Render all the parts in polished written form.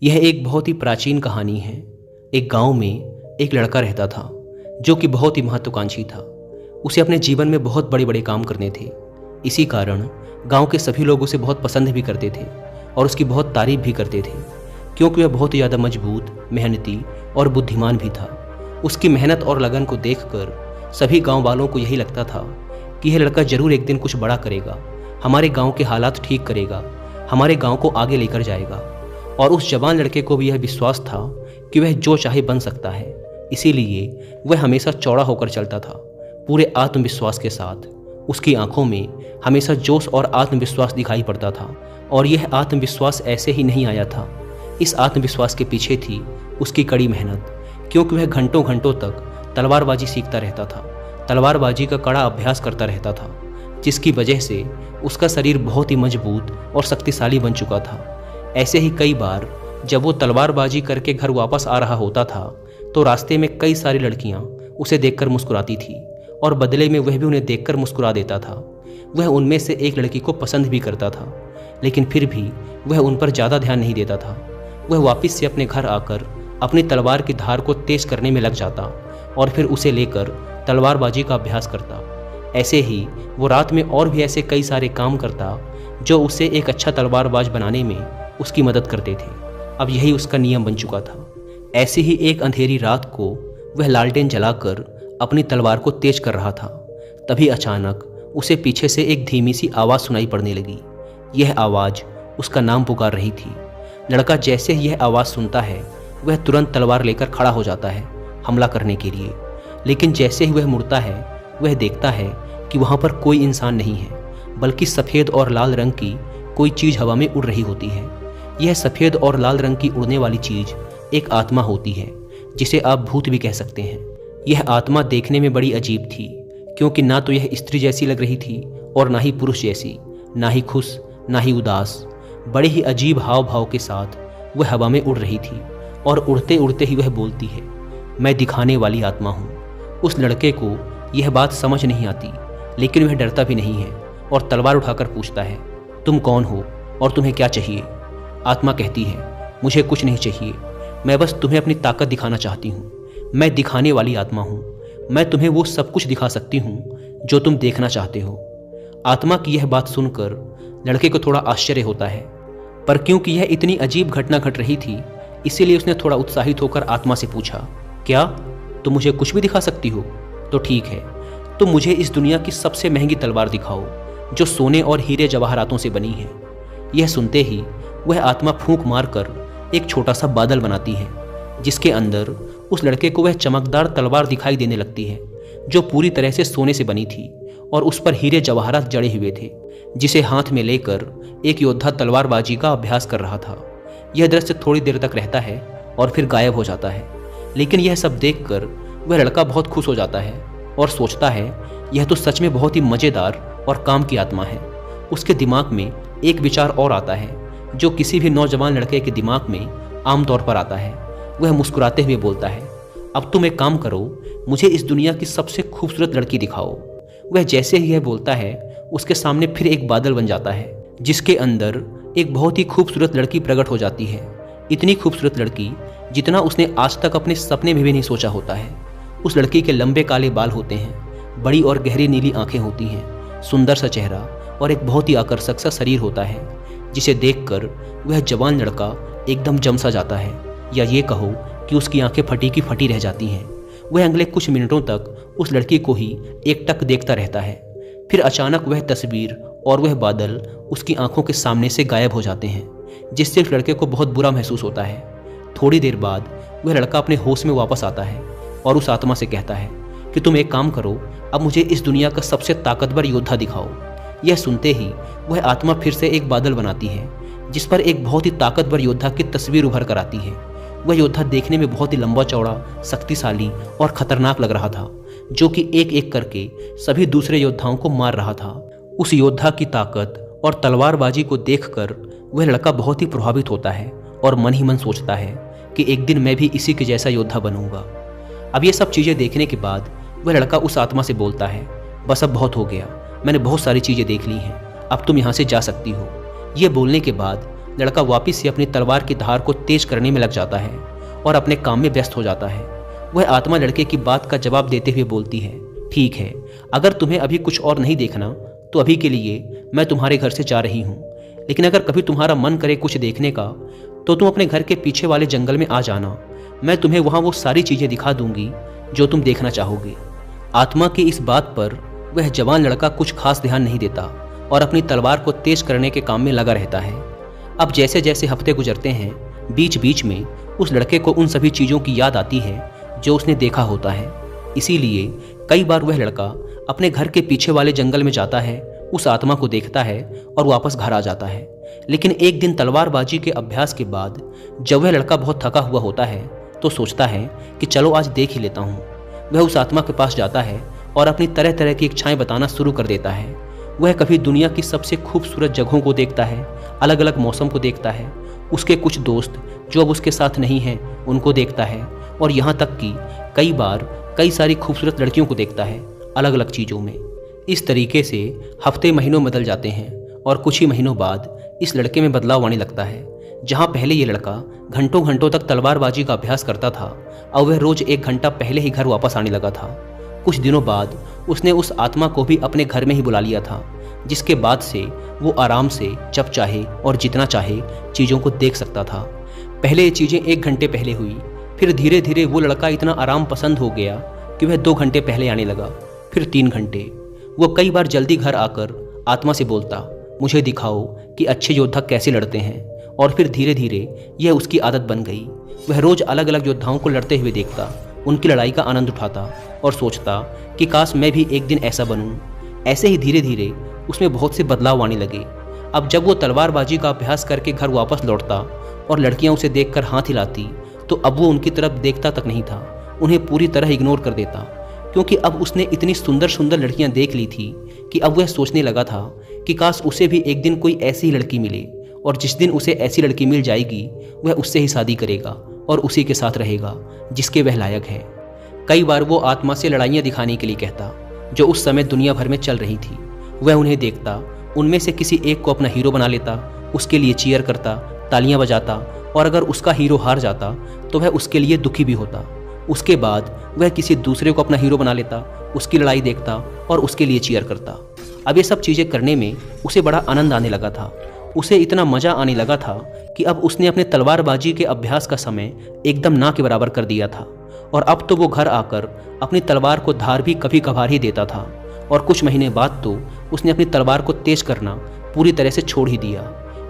यह एक बहुत ही प्राचीन कहानी है। एक गांव में एक लड़का रहता था जो कि बहुत ही महत्वाकांक्षी था। उसे अपने जीवन में बहुत बड़े बड़े काम करने थे। इसी कारण गांव के सभी लोग उसे बहुत पसंद भी करते थे और उसकी बहुत तारीफ भी करते थे, क्योंकि वह बहुत ही ज़्यादा मजबूत, मेहनती और बुद्धिमान भी था। उसकी मेहनत और लगन को देखकर सभी गांव वालों को यही लगता था कि यह लड़का जरूर एक दिन कुछ बड़ा करेगा, हमारे गांव के हालात ठीक करेगा, हमारे गांव को आगे लेकर जाएगा। और उस जवान लड़के को भी यह विश्वास था कि वह जो चाहे बन सकता है। इसीलिए वह हमेशा चौड़ा होकर चलता था, पूरे आत्मविश्वास के साथ। उसकी आंखों में हमेशा जोश और आत्मविश्वास दिखाई पड़ता था। और यह आत्मविश्वास ऐसे ही नहीं आया था। इस आत्मविश्वास के पीछे थी उसकी कड़ी मेहनत, क्योंकि वह घंटों घंटों तक तलवारबाजी सीखता रहता था, तलवारबाजी का कड़ा अभ्यास करता रहता था, जिसकी वजह से उसका शरीर बहुत ही मजबूत और शक्तिशाली बन चुका था। ऐसे ही कई बार जब वो तलवारबाजी करके घर वापस आ रहा होता था तो रास्ते में कई सारी लड़कियां उसे देखकर मुस्कुराती थी और बदले में वह भी उन्हें देखकर मुस्कुरा देता था। वह उनमें से एक लड़की को पसंद भी करता था, लेकिन फिर भी वह उन पर ज़्यादा ध्यान नहीं देता था। वह वापस से अपने घर आकर अपनी तलवार की धार को तेज करने में लग जाता और फिर उसे लेकर तलवारबाजी का अभ्यास करता। ऐसे ही वो रात में और भी ऐसे कई सारे काम करता जो उसे एक अच्छा तलवारबाज बनाने में उसकी मदद करते थे। अब यही उसका नियम बन चुका था। ऐसे ही एक अंधेरी रात को वह लालटेन जलाकर अपनी तलवार को तेज कर रहा था। तभी अचानक उसे पीछे से एक धीमी सी आवाज़ सुनाई पड़ने लगी। यह आवाज़ उसका नाम पुकार रही थी। लड़का जैसे ही यह आवाज़ सुनता है वह तुरंत तलवार लेकर खड़ा हो जाता है हमला करने के लिए। लेकिन जैसे ही वह मुड़ता है वह देखता है कि वहाँ पर कोई इंसान नहीं है, बल्कि सफ़ेद और लाल रंग की कोई चीज़ हवा में उड़ रही होती है। यह सफ़ेद और लाल रंग की उड़ने वाली चीज़ एक आत्मा होती है, जिसे आप भूत भी कह सकते हैं। यह आत्मा देखने में बड़ी अजीब थी, क्योंकि ना तो यह स्त्री जैसी लग रही थी और ना ही पुरुष जैसी, ना ही खुश ना ही उदास। बड़े ही अजीब हाव भाव के साथ वह हवा में उड़ रही थी और उड़ते उड़ते ही वह बोलती है, मैं दिखाने वाली आत्मा हूँ। उस लड़के को यह बात समझ नहीं आती, लेकिन वह डरता भी नहीं है और तलवार उठाकर पूछता है, तुम कौन हो और तुम्हें क्या चाहिए? आत्मा कहती है, मुझे कुछ नहीं चाहिए, मैं बस तुम्हें अपनी ताकत दिखाना चाहती हूँ। मैं दिखाने वाली आत्मा हूँ। मैं तुम्हें वो सब कुछ दिखा सकती हूँ जो तुम देखना चाहते हो। आत्मा की यह बात सुनकर लड़के को थोड़ा आश्चर्य होता है, पर क्योंकि यह इतनी अजीब घटना घट रही थी इसीलिए उसने थोड़ा उत्साहित होकर आत्मा से पूछा, क्या तुम मुझे कुछ भी दिखा सकती हो? तो ठीक है, तुम मुझे इस दुनिया की सबसे महंगी तलवार दिखाओ जो सोने और हीरे जवाहरातों से बनी है। यह सुनते ही वह आत्मा फूंक मारकर एक छोटा सा बादल बनाती है, जिसके अंदर उस लड़के को वह चमकदार तलवार दिखाई देने लगती है जो पूरी तरह से सोने से बनी थी और उस पर हीरे जवाहरात जड़े हुए थे, जिसे हाथ में लेकर एक योद्धा तलवारबाजी का अभ्यास कर रहा था। यह दृश्य थोड़ी देर तक रहता है और फिर गायब हो जाता है। लेकिन यह सब देखकर वह लड़का बहुत खुश हो जाता है और सोचता है, यह तो सच में बहुत ही मज़ेदार और काम की आत्मा है। उसके दिमाग में एक विचार और आता है जो किसी भी नौजवान लड़के के दिमाग में आमतौर पर आता है। वह मुस्कुराते हुए बोलता है, अब तुम एक काम करो, मुझे इस दुनिया की सबसे खूबसूरत लड़की दिखाओ। वह जैसे ही यह बोलता है उसके सामने फिर एक बादल बन जाता है, जिसके अंदर एक बहुत ही खूबसूरत लड़की प्रकट हो जाती है। इतनी खूबसूरत लड़की जितना उसने आज तक अपने सपने में भी नहीं सोचा होता है। उस लड़की के लंबे काले बाल होते हैं, बड़ी और गहरी नीली आंखें होती हैं, सुंदर सा चेहरा और एक बहुत ही आकर्षक सा शरीर होता है, जिसे देखकर वह जवान लड़का एकदम जम सा जाता है, या ये कहो कि उसकी आंखें फटी की फटी रह जाती हैं। वह अगले कुछ मिनटों तक उस लड़की को ही एकटक देखता रहता है। फिर अचानक वह तस्वीर और वह बादल उसकी आंखों के सामने से गायब हो जाते हैं, जिससे उस लड़के को बहुत बुरा महसूस होता है। थोड़ी देर बाद वह लड़का अपने होश में वापस आता है और उस आत्मा से कहता है कि तुम एक काम करो, अब मुझे इस दुनिया का सबसे ताकतवर योद्धा दिखाओ। यह सुनते ही वह आत्मा फिर से एक बादल बनाती है, जिस पर एक बहुत ही ताकतवर योद्धा की तस्वीर उभर कर आती है। वह योद्धा देखने में बहुत ही लंबा चौड़ा, शक्तिशाली और खतरनाक लग रहा था, जो कि एक एक करके सभी दूसरे योद्धाओं को मार रहा था। उस योद्धा की ताकत और तलवारबाजी को देखकर वह लड़का बहुत ही प्रभावित होता है और मन ही मन सोचता है कि एक दिन मैं भी इसी के जैसा योद्धा बनूंगा। अब ये सब चीज़ें देखने के बाद वह लड़का उस आत्मा से बोलता है, बस अब बहुत हो गया, मैंने बहुत सारी चीज़ें देख ली हैं, अब तुम यहाँ से जा सकती हो। यह बोलने के बाद लड़का वापिस से अपनी तलवार की धार को तेज करने में लग जाता है और अपने काम में व्यस्त हो जाता है। वह आत्मा लड़के की बात का जवाब देते हुए बोलती है, ठीक है, अगर तुम्हें अभी कुछ और नहीं देखना तो अभी के लिए मैं तुम्हारे घर से जा रही हूँ, लेकिन अगर कभी तुम्हारा मन करे कुछ देखने का तो तुम अपने घर के पीछे वाले जंगल में आ जाना। मैं तुम्हें वहाँ वो सारी चीज़ें दिखा दूंगी जो तुम देखना चाहोगे। आत्मा की इस बात पर वह जवान लड़का कुछ खास ध्यान नहीं देता और अपनी तलवार को तेज करने के काम में लगा रहता है। अब जैसे जैसे हफ्ते गुजरते हैं, बीच बीच में उस लड़के को उन सभी चीज़ों की याद आती है जो उसने देखा होता है। इसीलिए कई बार वह लड़का अपने घर के पीछे वाले जंगल में जाता है, उस आत्मा को देखता है और वापस घर आ जाता है। लेकिन एक दिन तलवारबाजी के अभ्यास के बाद जब वह लड़का बहुत थका हुआ होता है तो सोचता है कि चलो आज देख ही लेता हूँ। वह उस आत्मा के पास जाता है और अपनी तरह तरह की इच्छाएं बताना शुरू कर देता है। वह कभी दुनिया की सबसे खूबसूरत जगहों को देखता है, अलग अलग मौसम को देखता है, उसके कुछ दोस्त जो अब उसके साथ नहीं हैं उनको देखता है, और यहाँ तक कि कई बार कई सारी खूबसूरत लड़कियों को देखता है अलग अलग चीज़ों में। इस तरीके से हफ्ते महीनों बदल जाते हैं और कुछ ही महीनों बाद इस लड़के में बदलाव आने लगता है। जहाँ पहले ये लड़का घंटों घंटों तक तलवारबाजी का अभ्यास करता था, अब वह रोज 1 घंटा पहले ही घर वापस आने लगा था। कुछ दिनों बाद उसने उस आत्मा को भी अपने घर में ही बुला लिया था, जिसके बाद से वो आराम से जब चाहे और जितना चाहे चीज़ों को देख सकता था। पहले ये चीज़ें 1 घंटे पहले हुई, फिर धीरे धीरे वो लड़का इतना आराम पसंद हो गया कि वह 2 घंटे पहले आने लगा, फिर 3 घंटे। वो कई बार जल्दी घर आकर आत्मा से बोलता, मुझे दिखाओ कि अच्छे योद्धा कैसे लड़ते हैं, और फिर धीरे धीरे यह उसकी आदत बन गई। वह रोज अलग अलग योद्धाओं को लड़ते हुए देखता, उनकी लड़ाई का आनंद उठाता और सोचता कि काश मैं भी एक दिन ऐसा बनूं। ऐसे ही धीरे धीरे उसमें बहुत से बदलाव आने लगे। अब जब वो तलवारबाजी का अभ्यास करके घर वापस लौटता और लड़कियां उसे देखकर हाथ हिलाती तो अब वो उनकी तरफ देखता तक नहीं था, उन्हें पूरी तरह इग्नोर कर देता, क्योंकि अब उसने इतनी सुंदर सुंदर लड़कियां देख ली थी कि अब वह सोचने लगा था कि काश उसे भी एक दिन कोई ऐसी ही लड़की मिले, और जिस दिन उसे ऐसी लड़की मिल जाएगी वह उससे ही शादी करेगा और उसी के साथ रहेगा जिसके वह लायक है। कई बार वो आत्मा से लड़ाइयाँ दिखाने के लिए कहता जो उस समय दुनिया भर में चल रही थी। वह उन्हें देखता, उनमें से किसी एक को अपना हीरो बना लेता, उसके लिए चीयर करता, तालियां बजाता, और अगर उसका हीरो हार जाता तो वह उसके लिए दुखी भी होता। उसके बाद वह किसी दूसरे को अपना हीरो बना लेता, उसकी लड़ाई देखता और उसके लिए चीयर करता। अब ये सब चीज़ें करने में उसे बड़ा आनंद आने लगा था। उसे इतना मज़ा आने लगा था कि अब उसने अपने तलवारबाजी के अभ्यास का समय एकदम ना के बराबर कर दिया था, और अब तो वो घर आकर अपनी तलवार को धार भी कभी कभार ही देता था। और कुछ महीने बाद तो उसने अपनी तलवार को तेज करना पूरी तरह से छोड़ ही दिया।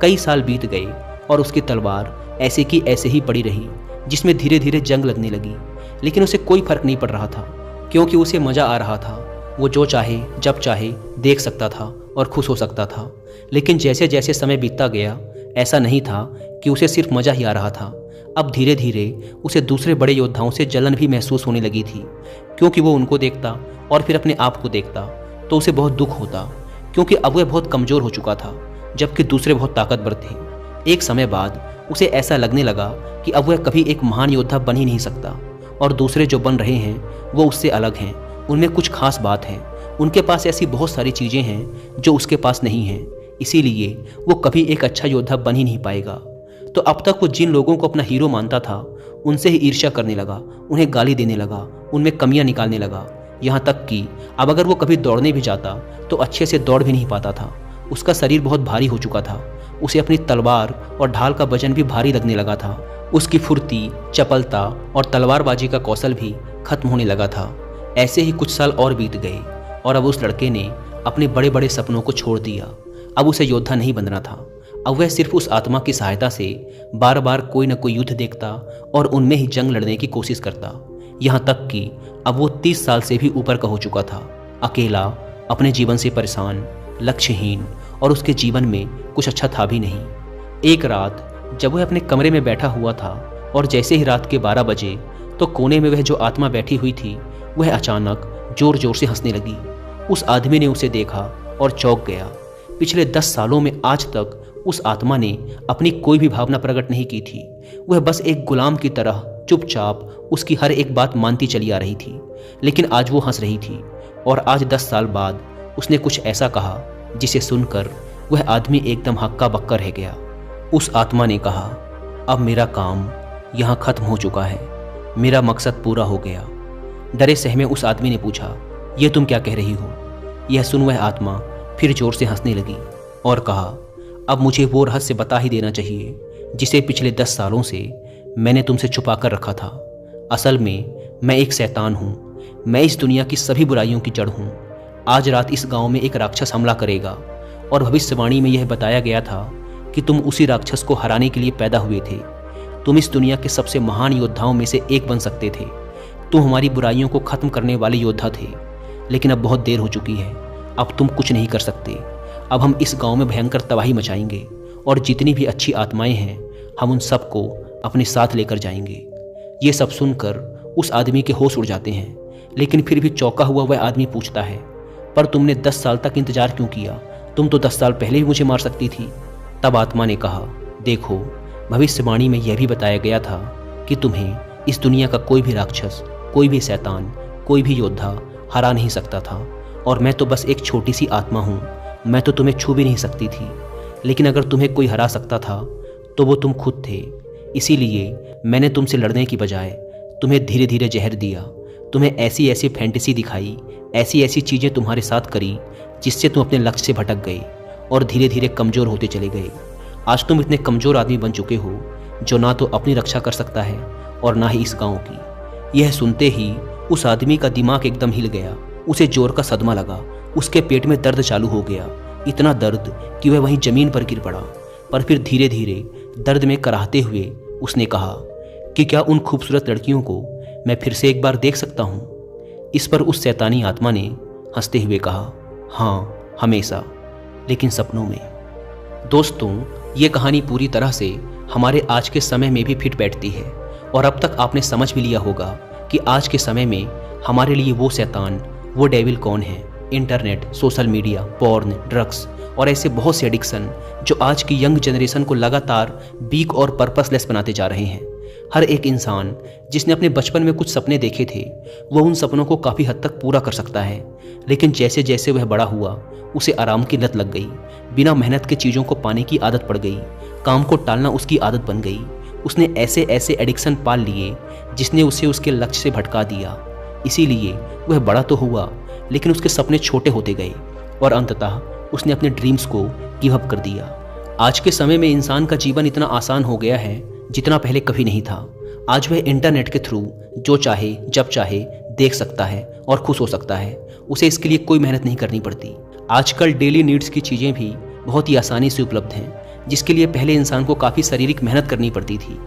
कई साल बीत गए और उसकी तलवार ऐसे की ऐसे ही पड़ी रही, जिसमें धीरे धीरे जंग लगने लगी। लेकिन उसे कोई फर्क नहीं पड़ रहा था, क्योंकि उसे मज़ा आ रहा था। वो जो चाहे जब चाहे देख सकता था और खुश हो सकता था। लेकिन जैसे जैसे समय बीतता गया, ऐसा नहीं था कि उसे सिर्फ मज़ा ही आ रहा था। अब धीरे धीरे उसे दूसरे बड़े योद्धाओं से जलन भी महसूस होने लगी थी, क्योंकि वो उनको देखता और फिर अपने आप को देखता तो उसे बहुत दुख होता, क्योंकि अब वह बहुत कमज़ोर हो चुका था जबकि दूसरे बहुत ताकतवर थे। एक समय बाद उसे ऐसा लगने लगा कि अब वह कभी एक महान योद्धा बन ही नहीं सकता, और दूसरे जो बन रहे हैं वो उससे अलग हैं, उनमें कुछ खास बात है, उनके पास ऐसी बहुत सारी चीज़ें हैं जो उसके पास नहीं हैं, इसीलिए वो कभी एक अच्छा योद्धा बन ही नहीं पाएगा। तो अब तक वो जिन लोगों को अपना हीरो मानता था उनसे ही ईर्ष्या करने लगा, उन्हें गाली देने लगा, उनमें कमियां निकालने लगा। यहाँ तक कि अब अगर वो कभी दौड़ने भी जाता तो अच्छे से दौड़ भी नहीं पाता था। उसका शरीर बहुत भारी हो चुका था, उसे अपनी तलवार और ढाल का वजन भी भारी लगने लगा था। उसकी फुर्ती, चपलता और तलवारबाजी का कौशल भी खत्म होने लगा था। ऐसे ही कुछ साल और बीत गए और अब उस लड़के ने अपने बड़े बड़े सपनों को छोड़ दिया। अब उसे योद्धा नहीं बनना था। अब वह सिर्फ उस आत्मा की सहायता से बार बार कोई न कोई युद्ध देखता और उनमें ही जंग लड़ने की कोशिश करता। यहाँ तक कि अब वो 30 साल से भी ऊपर का हो चुका था, अकेला, अपने जीवन से परेशान, लक्ष्यहीन, और उसके जीवन में कुछ अच्छा था भी नहीं। एक रात जब वह अपने कमरे में बैठा हुआ था और जैसे ही रात के 12 बजे तो कोने में वह जो आत्मा बैठी हुई थी वह अचानक जोर जोर से हंसने लगी। उस आदमी ने उसे देखा और चौंक गया। पिछले 10 सालों में आज तक उस आत्मा ने अपनी कोई भी भावना प्रकट नहीं की थी। वह बस एक गुलाम की तरह चुपचाप उसकी हर एक बात मानती चली आ रही थी। लेकिन आज वो हंस रही थी, और आज 10 साल बाद उसने कुछ ऐसा कहा जिसे सुनकर वह आदमी एकदम हक्का बक्का रह गया। उस आत्मा ने कहा, अब मेरा काम यहाँ खत्म हो चुका है, मेरा मकसद पूरा हो गया। डरे सहमे उस आदमी ने पूछा, यह तुम क्या कह रही हो? यह सुन वह आत्मा फिर जोर से हंसने लगी और कहा, अब मुझे वो रहस्य बता ही देना चाहिए जिसे पिछले 10 सालों से मैंने तुमसे छुपा कर रखा था। असल में मैं एक शैतान हूँ, मैं इस दुनिया की सभी बुराइयों की जड़ हूँ। आज रात इस गांव में एक राक्षस हमला करेगा और भविष्यवाणी में यह बताया गया था कि तुम उसी राक्षस को हराने के लिए पैदा हुए थे। तुम इस दुनिया के सबसे महान योद्धाओं में से एक बन सकते थे। तुम हमारी बुराइयों को खत्म करने वाले योद्धा थे, लेकिन अब बहुत देर हो चुकी है। अब तुम कुछ नहीं कर सकते। अब हम इस गांव में भयंकर तबाही मचाएंगे और जितनी भी अच्छी आत्माएं हैं हम उन सबको अपने साथ लेकर जाएंगे। ये सब सुनकर उस आदमी के होश उड़ जाते हैं, लेकिन फिर भी चौंका हुआ वह आदमी पूछता है, पर तुमने 10 साल तक इंतजार क्यों किया? तुम तो 10 साल पहले ही मुझे मार सकती थी। तब आत्मा ने कहा, देखो, भविष्यवाणी में यह भी बताया गया था कि तुम्हें इस दुनिया का कोई भी राक्षस, कोई भी शैतान, कोई भी योद्धा हरा नहीं सकता था, और मैं तो बस एक छोटी सी आत्मा हूँ। मैं तो तुम्हें छू भी नहीं सकती थी, लेकिन अगर तुम्हें कोई हरा सकता था तो वो तुम खुद थे। इसीलिए मैंने तुमसे लड़ने की बजाय तुम्हें धीरे धीरे जहर दिया, तुम्हें ऐसी ऐसी फैंटेसी दिखाई, ऐसी ऐसी चीज़ें तुम्हारे साथ करी जिससे तुम अपने लक्ष्य से भटक गए और धीरे धीरे कमज़ोर होते चले गए। आज तुम इतने कमज़ोर आदमी बन चुके हो जो ना तो अपनी रक्षा कर सकता है और ना ही इस गाँव की। यह सुनते ही उस आदमी का दिमाग एकदम हिल गया। उसे जोर का सदमा लगा, उसके पेट में दर्द चालू हो गया, इतना दर्द कि वह वहीं जमीन पर गिर पड़ा। पर फिर धीरे धीरे दर्द में कराहते हुए उसने कहा कि क्या उन खूबसूरत लड़कियों को मैं फिर से एक बार देख सकता हूँ? इस पर उस शैतानी आत्मा ने हंसते हुए कहा, हाँ, हमेशा, लेकिन सपनों में। दोस्तों, ये कहानी पूरी तरह से हमारे आज के समय में भी फिट बैठती है, और अब तक आपने समझ भी लिया होगा कि आज के समय में हमारे लिए वो शैतान, वो डेविल कौन है। Internet, social media, porn, drugs और ऐसे बहुत से एडिक्शन जो आज की यंग जनरेशन को लगातार वीक और पर्पसलेस बनाते जा रहे हैं। हर एक इंसान जिसने अपने बचपन में कुछ सपने देखे थे वो उन सपनों को काफ़ी हद तक पूरा कर सकता है, लेकिन जैसे जैसे वह बड़ा हुआ उसे आराम की लत लग गई, बिना मेहनत के चीज़ों को पाने की आदत पड़ गई, काम को टालना उसकी आदत बन गई। उसने ऐसे ऐसे एडिक्शन पाल लिए जिसने उसे उसके लक्ष्य से भटका दिया। इसीलिए वह बड़ा तो हुआ, लेकिन उसके सपने छोटे होते गए और अंततः उसने अपने ड्रीम्स को गिव अप कर दिया। आज के समय में इंसान का जीवन इतना आसान हो गया है जितना पहले कभी नहीं था। आज वह इंटरनेट के थ्रू जो चाहे जब चाहे देख सकता है और खुश हो सकता है। उसे इसके लिए कोई मेहनत नहीं करनी पड़ती। आजकल डेली नीड्स की चीज़ें भी बहुत ही आसानी से उपलब्ध हैं, जिसके लिए पहले इंसान को काफ़ी शारीरिक मेहनत करनी पड़ती थी।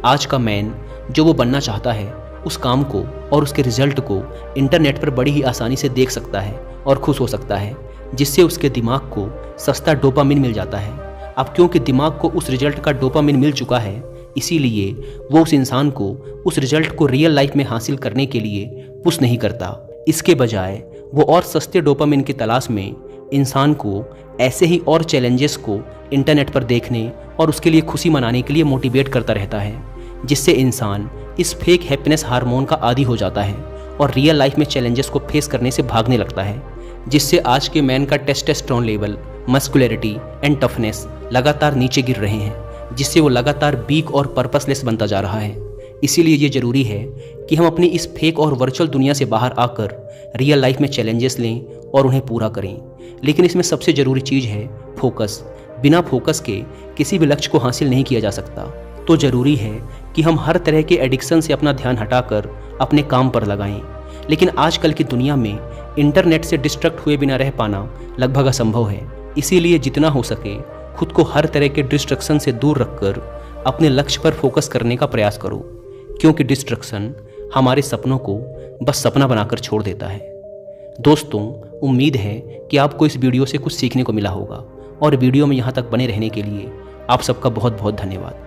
आज का मैन जो वो बनना चाहता है उस काम को और उसके रिजल्ट को इंटरनेट पर बड़ी ही आसानी से देख सकता है और खुश हो सकता है, जिससे उसके दिमाग को सस्ता डोपामिन मिल जाता है। अब क्योंकि दिमाग को उस रिजल्ट का डोपामिन मिल चुका है, इसीलिए वो उस इंसान को उस रिजल्ट को रियल लाइफ में हासिल करने के लिए पुश नहीं करता। इसके बजाय वो और सस्ते डोपामिन की तलाश में इंसान को ऐसे ही और चैलेंजेस को इंटरनेट पर देखने और उसके लिए खुशी मनाने के लिए मोटिवेट करता रहता है, जिससे इंसान इस फेक हैप्पीनेस हार्मोन का आदी हो जाता है और रियल लाइफ में चैलेंजेस को फेस करने से भागने लगता है, जिससे आज के मैन का testosterone level, muscularity and toughness लगातार नीचे गिर रहे हैं, जिससे वो लगातार वीक और पर्पसलेस बनता जा रहा है। इसीलिए ये ज़रूरी है कि हम अपनी इस फेक और वर्चुअल दुनिया से बाहर आकर रियल लाइफ में चैलेंजेस लें और उन्हें पूरा करें। लेकिन इसमें सबसे ज़रूरी चीज़ है फोकस। बिना फोकस के किसी भी लक्ष्य को हासिल नहीं किया जा सकता। तो ज़रूरी है कि हम हर तरह के एडिक्शन से अपना ध्यान हटाकर अपने काम पर लगाएं। लेकिन आजकल की दुनिया में इंटरनेट से डिस्ट्रैक्ट हुए बिना रह पाना लगभग असंभव है। इसीलिए जितना हो सके खुद को हर तरह के डिस्ट्रैक्शन से दूर रखकर अपने लक्ष्य पर फोकस करने का प्रयास करो, क्योंकि डिस्ट्रैक्शन हमारे सपनों को बस सपना बनाकर छोड़ देता है। दोस्तों, उम्मीद है कि आपको इस वीडियो से कुछ सीखने को मिला होगा, और वीडियो में यहाँ तक बने रहने के लिए आप सबका बहुत बहुत धन्यवाद।